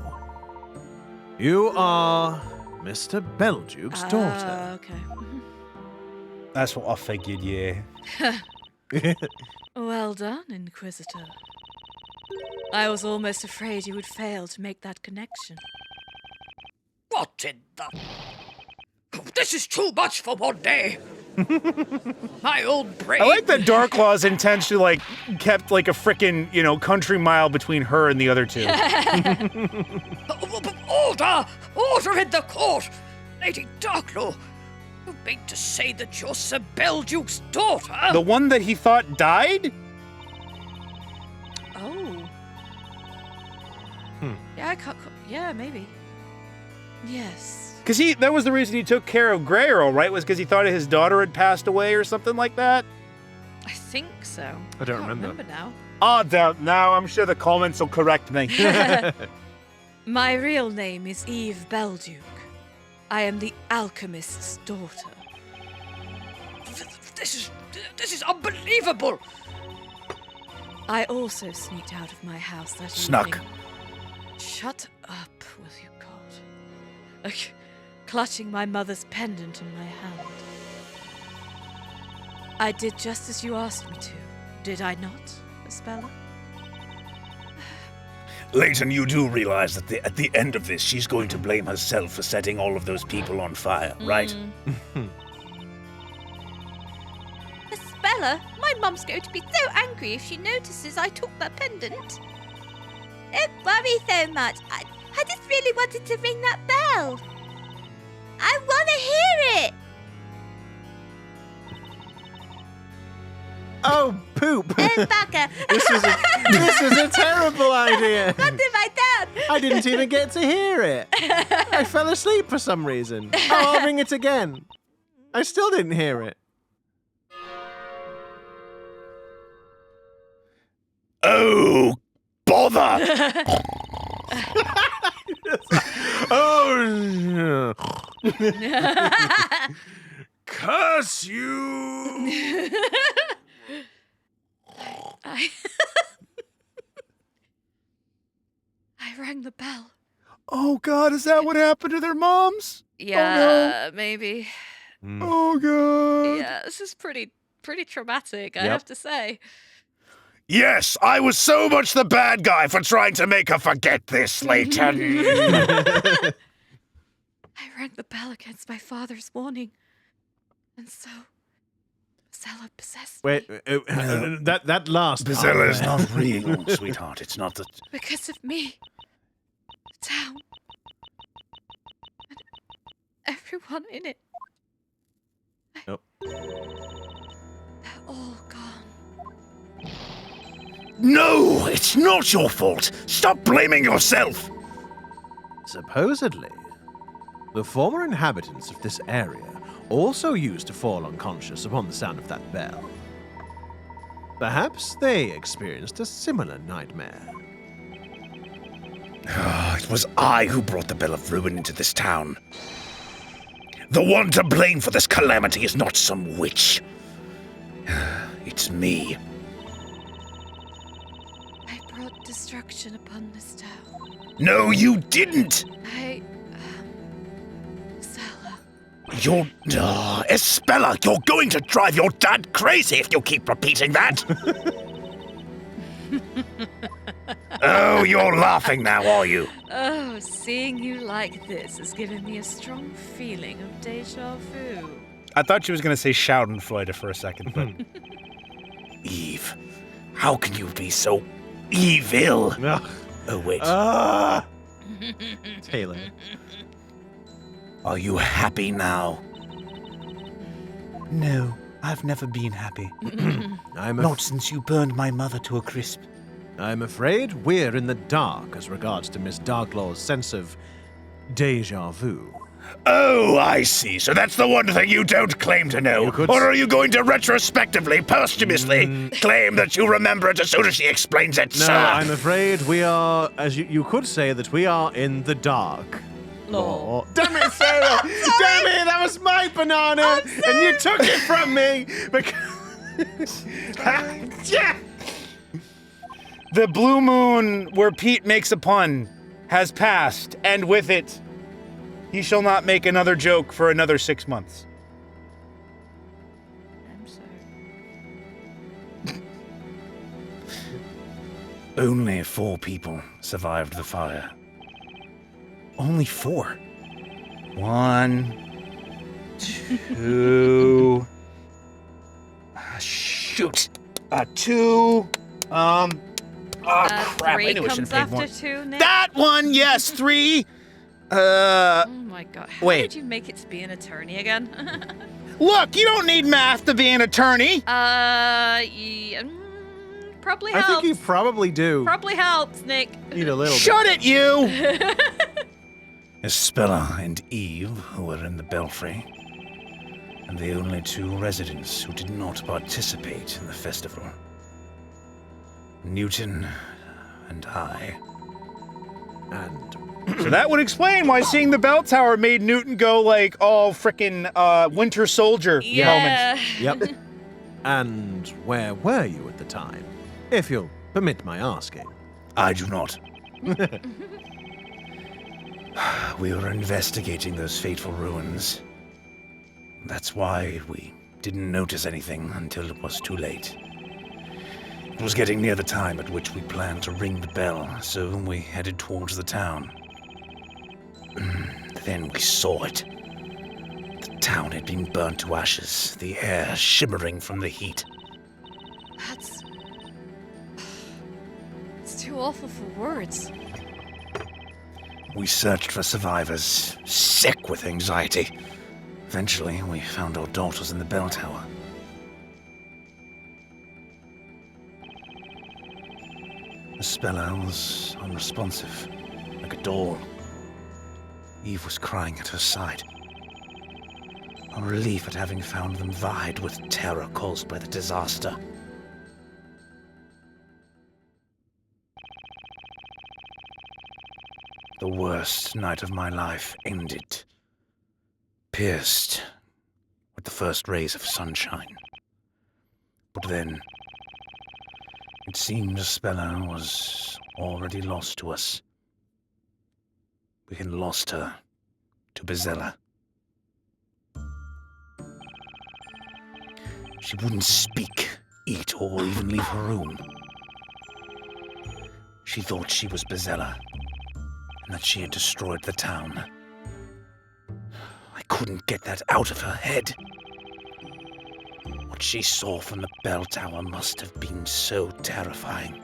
You are Mr. Belduke's daughter. Okay. That's what I figured, yeah. Well done, Inquisitor. I was almost afraid you would fail to make that connection. What in the... Oh, this is too much for one day. My old brain... I like that Darklaw's intentionally, kept, a frickin', country mile between her and the other two. Order! Order in the court! Lady Darklaw, you mean to say that you're Sir Belduke's daughter? The one that he thought died? Oh. Yeah, yeah, maybe. Yes. Because that was the reason he took care of Grey Earl, right? Was because he thought his daughter had passed away or something like that? I think so. I don't can't remember. now. Oh, doubt now. I'm sure the comments will correct me. My real name is Eve Belduke. I am the alchemist's daughter. This is unbelievable! I also sneaked out of my house that Snuck. evening. Shut up, will you, God? Clutching my mother's pendant in my hand. I did just as you asked me to, did I not, Espella? Layton, you do realize that at the end of this, she's going to blame herself for setting all of those people on fire, right? Espella, my mum's going to be so angry if she notices I took that pendant. Don't worry so much. I just really wanted to ring that bell. I want to hear it. Oh, poop! Oh, bugger. This is a terrible idea. What have I done? I didn't even get to hear it. I fell asleep for some reason. Oh, I'll ring it again. I still didn't hear it. Oh, bother! Oh, curse you! I rang the bell. Oh, God, is that what happened to their moms? Yeah, maybe. Oh, God. Yeah, this is pretty traumatic, I have to say. Yes, I was so much the bad guy for trying to make her forget this, Layton. I rang the bell against my father's warning, and so Bezella possessed me. Wait, that last part Bezella is there. not real, sweetheart. It's not that... Because of me, the town, and everyone in it. Nope. They're all gone. No, it's not your fault. Stop blaming yourself. Supposedly, the former inhabitants of this area also used to fall unconscious upon the sound of that bell. Perhaps they experienced a similar nightmare. It was I who brought the Bell of Ruin into this town. The one to blame for this calamity is not some witch. It's me. I brought destruction upon this town. No, you didn't. Bezella. You're... Espella, you're going to drive your dad crazy if you keep repeating that. Oh, you're laughing now, are you? Oh, seeing you like this has given me a strong feeling of deja vu. I thought she was going to say Schadenfreude for a second, but... Eve, how can you be so evil? Ugh. Oh, wait. Taylor. Are you happy now? No, I've never been happy. I'm Not since you burned my mother to a crisp. I'm afraid we're in the dark as regards to Miss Darklaw's sense of deja vu. Oh, I see. So that's the one thing you don't claim to know. You could Or are you going to retrospectively, posthumously, claim that you remember it as soon as she explains it, No, sir? I'm afraid we are, as you could say, that we are in the dark. Law. Damn it, Sarah! Damn it, that was my banana! And you took it from me! Because... yeah! The blue moon where Pete makes a pun has passed, and with it, he shall not make another joke for another 6 months. I'm sorry. Only 4 people survived the fire. Only 4. 1, 2. Shoot. 2. Crap. I 3 knew I should comes have paid more. after 2, Nick. That one, yes, 3. Oh my god. How wait. did you make it to be an attorney again? Look, you don't need math to be an attorney. Probably I helps. think you probably do Probably helps, Nick. need a little Shut it, you! Espella and Eve, who were in the belfry, and the only 2 residents who did not participate in the festival. Newton and I. And So that would explain why seeing the bell tower made Newton go like all frickin' Winter Soldier moment. Yeah. yep. And where were you at the time? If you'll permit my asking. I do not. We were investigating those fateful ruins. That's why we didn't notice anything until it was too late. It was getting near the time at which we planned to ring the bell, so we headed towards the town. Then we saw it. The town had been burnt to ashes, the air shimmering from the heat. It's too awful for words. We searched for survivors, sick with anxiety. Eventually, we found our daughters in the bell tower. Espella was unresponsive, like a doll. Eve was crying at her side. Our relief at having found them vied with terror caused by the disaster. The worst night of my life ended, pierced with the first rays of sunshine. But then, it seemed Espella was already lost to us. We had lost her to Bezella. She wouldn't speak, eat, or even leave her room. She thought she was Bezella, and that she had destroyed the town. I couldn't get that out of her head. What she saw from the bell tower must have been so terrifying.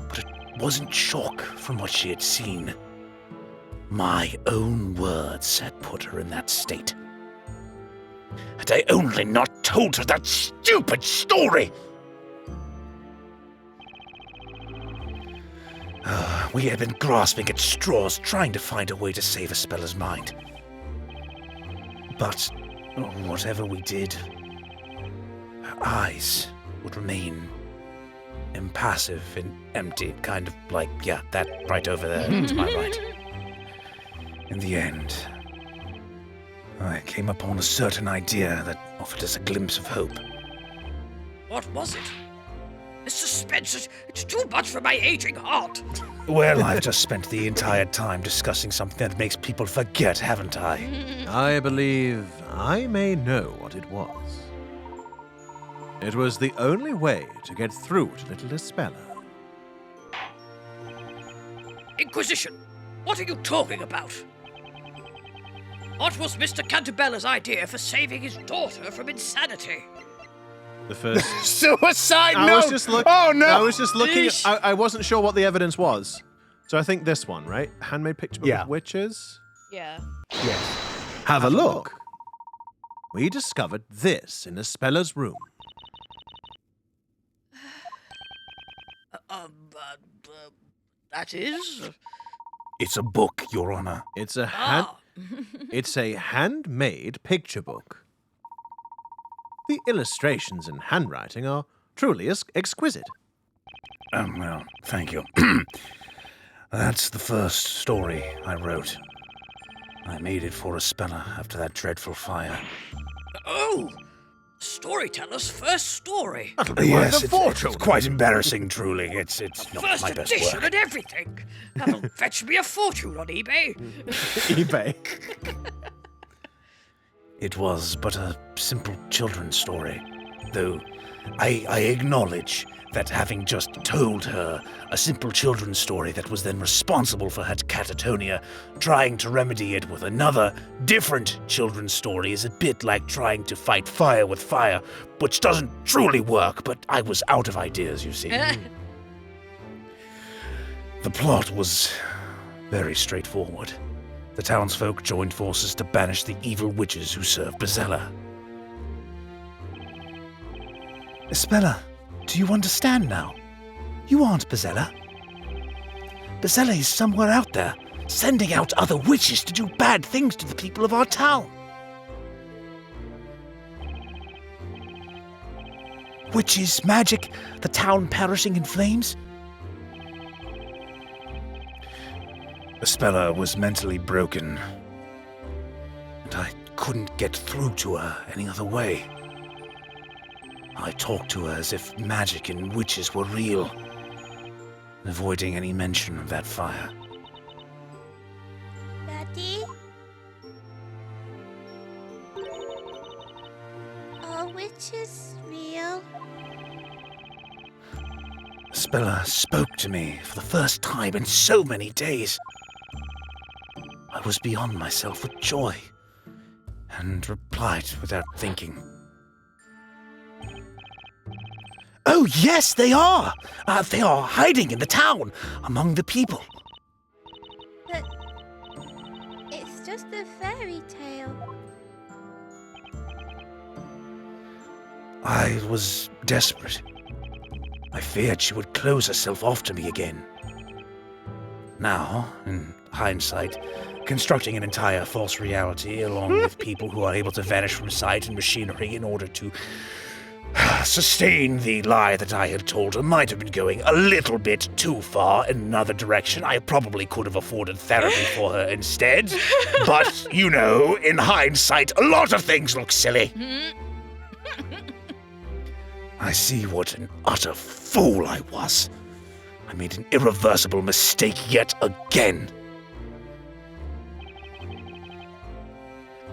But it wasn't shock from what she had seen. My own words had put her in that state. Had I only not told her that stupid story! We had been grasping at straws, trying to find a way to save Espella's mind. But whatever we did, her eyes would remain impassive and empty, kind of like, yeah, that right over there to my right. In the end, I came upon a certain idea that offered us a glimpse of hope. What was it? The suspense, it's too much for my aging heart. Well, I've just spent the entire time discussing something that makes people forget, haven't I? I believe I may know what it was. It was the only way to get through to little Espella. Inquisition, what are you talking about? What was Mr. Cantabella's idea for saving his daughter from insanity? The first. Suicide I note! was just looking. Oh no! I was just looking. Eesh. I wasn't sure what the evidence was, so I think this one, right? Handmade picture book Yeah. of witches. Yeah. Yes. Have a look. We discovered this in Espella's room. That is. It's a book, Your Honor. It's a Ah. It's a handmade picture book. The illustrations and handwriting are truly exquisite. Well, thank you. That's the first story I wrote. I made it for Espella after that dreadful fire. Oh! Storyteller's first story. Yes, it's quite embarrassing, truly. It's not First my best edition work. and everything. That'll fetch me a fortune on eBay. eBay. It was but a simple children's story, though I acknowledge that having just told her a simple children's story that was then responsible for her catatonia, trying to remedy it with another, different children's story is a bit like trying to fight fire with fire, which doesn't truly work, but I was out of ideas, you see. The plot was very straightforward. The townsfolk joined forces to banish the evil witches who served Bezella. Espella, do you understand now? You aren't Bezella. Bezella is somewhere out there, sending out other witches to do bad things to the people of our town. Witches, magic, the town perishing in flames. Espella was mentally broken, and I couldn't get through to her any other way. I talked to her as if magic and witches were real, avoiding any mention of that fire. Daddy? Are witches real? Espella spoke to me for the first time in so many days. I was beyond myself with joy, and replied without thinking. Oh, yes, they are! They are hiding in the town, among the people. But it's just a fairy tale. I was desperate. I feared she would close herself off to me again. Now, in hindsight, constructing an entire false reality along with people who are able to vanish from sight and machinery in order to sustain the lie that I had told her might have been going a little bit too far in another direction. I probably could have afforded therapy for her instead. But, you know, in hindsight, a lot of things look silly. I see what an utter fool I was. I made an irreversible mistake yet again.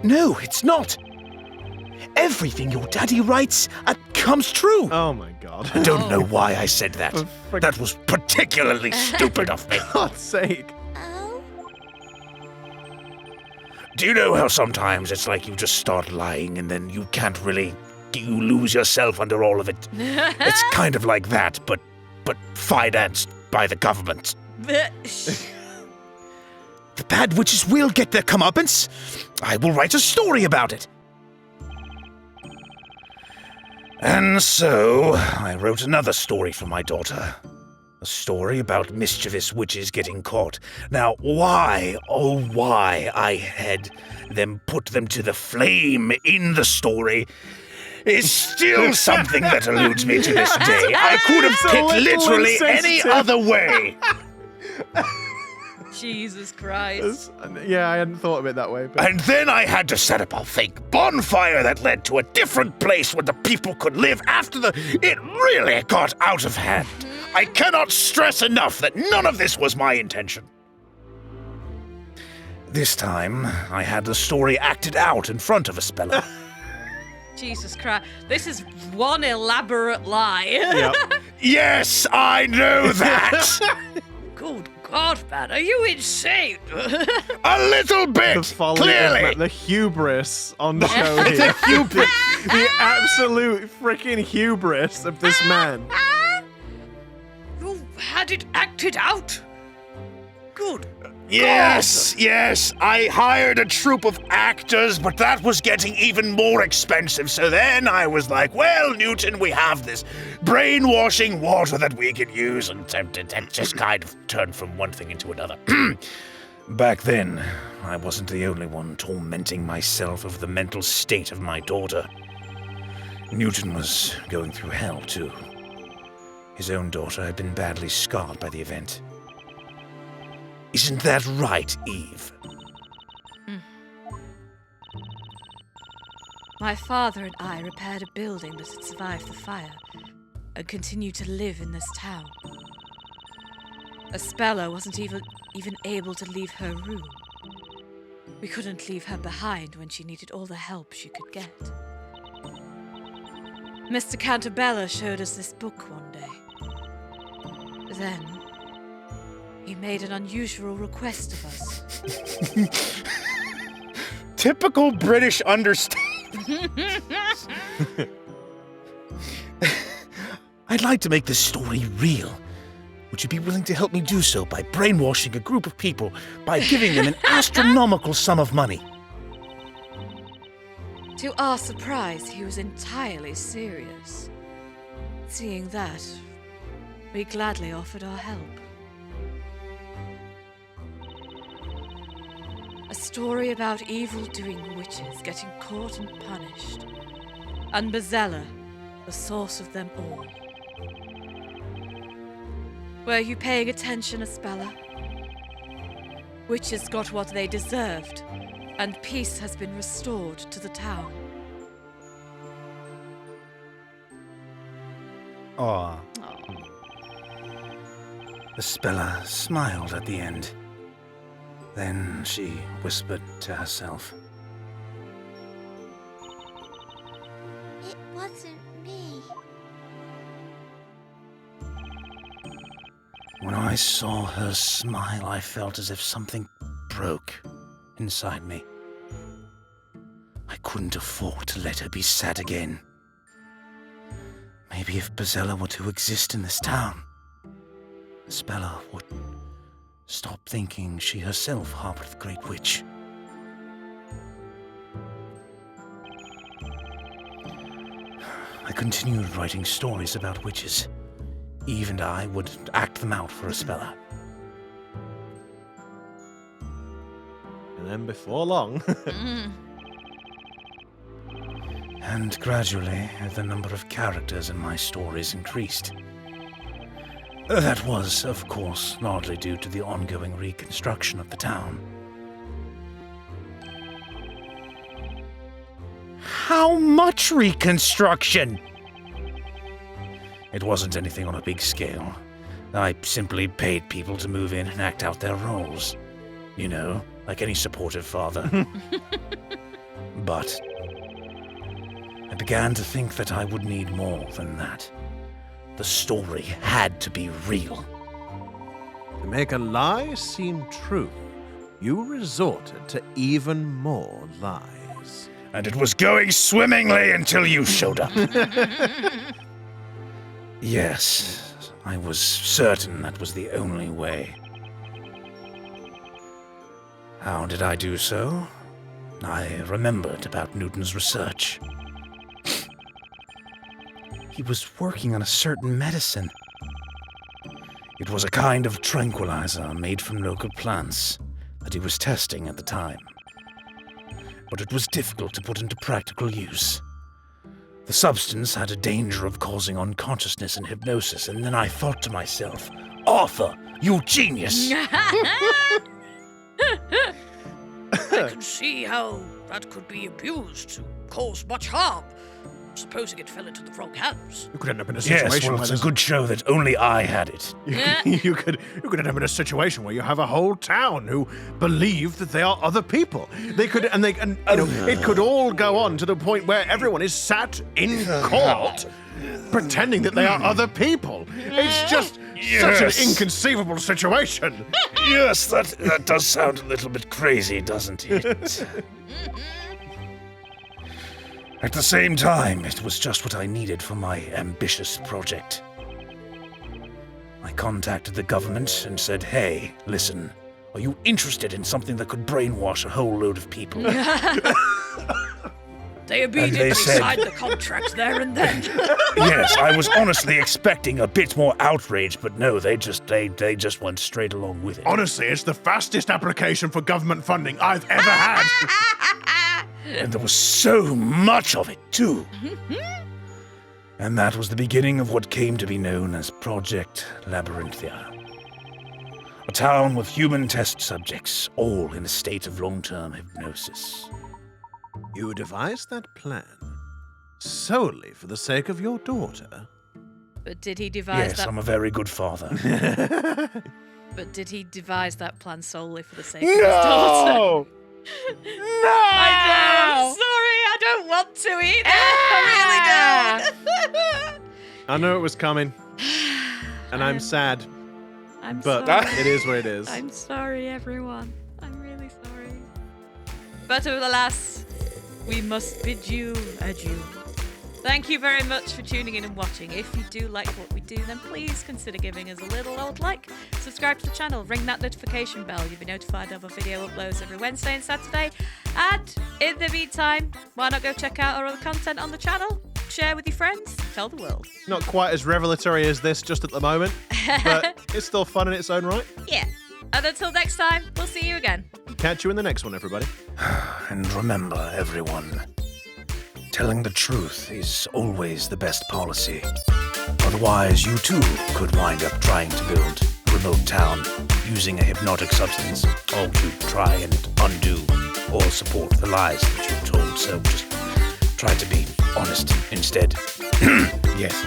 No, it's not. Everything your daddy writes comes true. Oh my god. I don't know why I said that. That was particularly stupid of me. For God's sake. Oh? Do you know how sometimes it's like you just start lying and then you can't really... You lose yourself under all of it? It's kind of like that, but financed by the government. The bad witches will get their comeuppance. I will write a story about it. And so, I wrote another story for my daughter. A story about mischievous witches getting caught. Now, why, oh why, I had them put them to the flame in the story is still something that eludes me to this day. I could have picked literally any other way. Jesus Christ. Yeah, I hadn't thought of it that way. But And then I had to set up a fake bonfire that led to a different place where the people could live after it really got out of hand. I cannot stress enough that none of this was my intention. This time, I had the story acted out in front of Espella. Jesus Christ. This is one elaborate lie. yeah. Yes, I know that! Good God, man, are you insane? A little The bit, folly clearly. of the hubris on the show here. the absolute freaking hubris of this man. You had it acted out? Good. Yes, I hired a troupe of actors, but that was getting even more expensive. So then I was like, well, Newton, we have this brainwashing water that we can use, and just kind of turned from one thing into another. Back then, I wasn't the only one tormenting myself over the mental state of my daughter. Newton was going through hell, too. His own daughter had been badly scarred by the event. Isn't that right, Eve? My father and I repaired a building that had survived the fire and continued to live in this town. Espella wasn't even able to leave her room. We couldn't leave her behind when she needed all the help she could get. Mr. Cantabella showed us this book one day. Then, he made an unusual request of us. Typical British understatement. I'd like to make this story real. Would you be willing to help me do so by brainwashing a group of people by giving them an astronomical sum of money? To our surprise, he was entirely serious. Seeing that, we gladly offered our help. A story about evil-doing witches getting caught and punished. And Bezella, the source of them all. Were you paying attention, Espella? Witches got what they deserved, and peace has been restored to the town. Aw. Espella smiled at the end. Then she whispered to herself. It wasn't me. When I saw her smile, I felt as if something broke inside me. I couldn't afford to let her be sad again. Maybe if Bezella were to exist in this town, Espella would stop thinking she herself harbored the Great Witch. I continued writing stories about witches. Eve and I would act them out for Espella. And then before long... And gradually, the number of characters in my stories increased. That was, of course, largely due to the ongoing reconstruction of the town. How much reconstruction? It wasn't anything on a big scale. I simply paid people to move in and act out their roles. You know, like any supportive father. But I began to think that I would need more than that. The story had to be real. To make a lie seem true, you resorted to even more lies. And it was going swimmingly until you showed up. Yes, I was certain that was the only way. How did I do so? I remembered about Newton's research. He was working on a certain medicine. It was a kind of tranquilizer made from local plants that he was testing at the time. But it was difficult to put into practical use. The substance had a danger of causing unconsciousness and hypnosis, and then I thought to myself, Arthur, you genius! I can see how that could be abused to cause much harm. Supposing it fell into the wrong hands. You could end up in a situation Yes, well, where it's a good show that only I had it. you could end up in a situation where you have a whole town who believe that they are other people. They could, and you know, it could all go on to the point where everyone is sat in court pretending that they are other people. It's just Yes. Such an inconceivable situation. Yes, that does sound a little bit crazy, doesn't it? At the same time, it was just what I needed for my ambitious project. I contacted the government and said, hey, listen, are you interested in something that could brainwash a whole load of people? They immediately signed the contract there and then. Yes, I was honestly expecting a bit more outrage, but no, they just went straight along with it. Honestly, it's the fastest application for government funding I've ever had. And there was so much of it, too. And that was the beginning of what came to be known as Project Labyrinthia. A town with human test subjects, all in a state of long-term hypnosis. You devised that plan solely for the sake of your daughter? But did he devise Yes, that? I'm a very good father. But did he devise that plan solely for the sake of his daughter? No! I'm sorry, I don't want to either. I really don't. I know it was coming, and I'm sad, I'm but sorry. it is what it is. I'm sorry, everyone. I'm really sorry. But alas, we must bid you adieu. Thank you very much for tuning in and watching. If you do like what we do, then please consider giving us a little old like. Subscribe to the channel, ring that notification bell. You'll be notified of our video uploads every Wednesday and Saturday. And in the meantime, why not go check out our other content on the channel? Share with your friends, tell the world. Not quite as revelatory as this just at the moment, but it's still fun in its own right. Yeah. And until next time, we'll see you again. Catch you in the next one, everybody. And remember, everyone, telling the truth is always the best policy. Otherwise, you too could wind up trying to build a remote town using a hypnotic substance, all to try and undo or support the lies that you've told. So just try to be honest instead. Yes.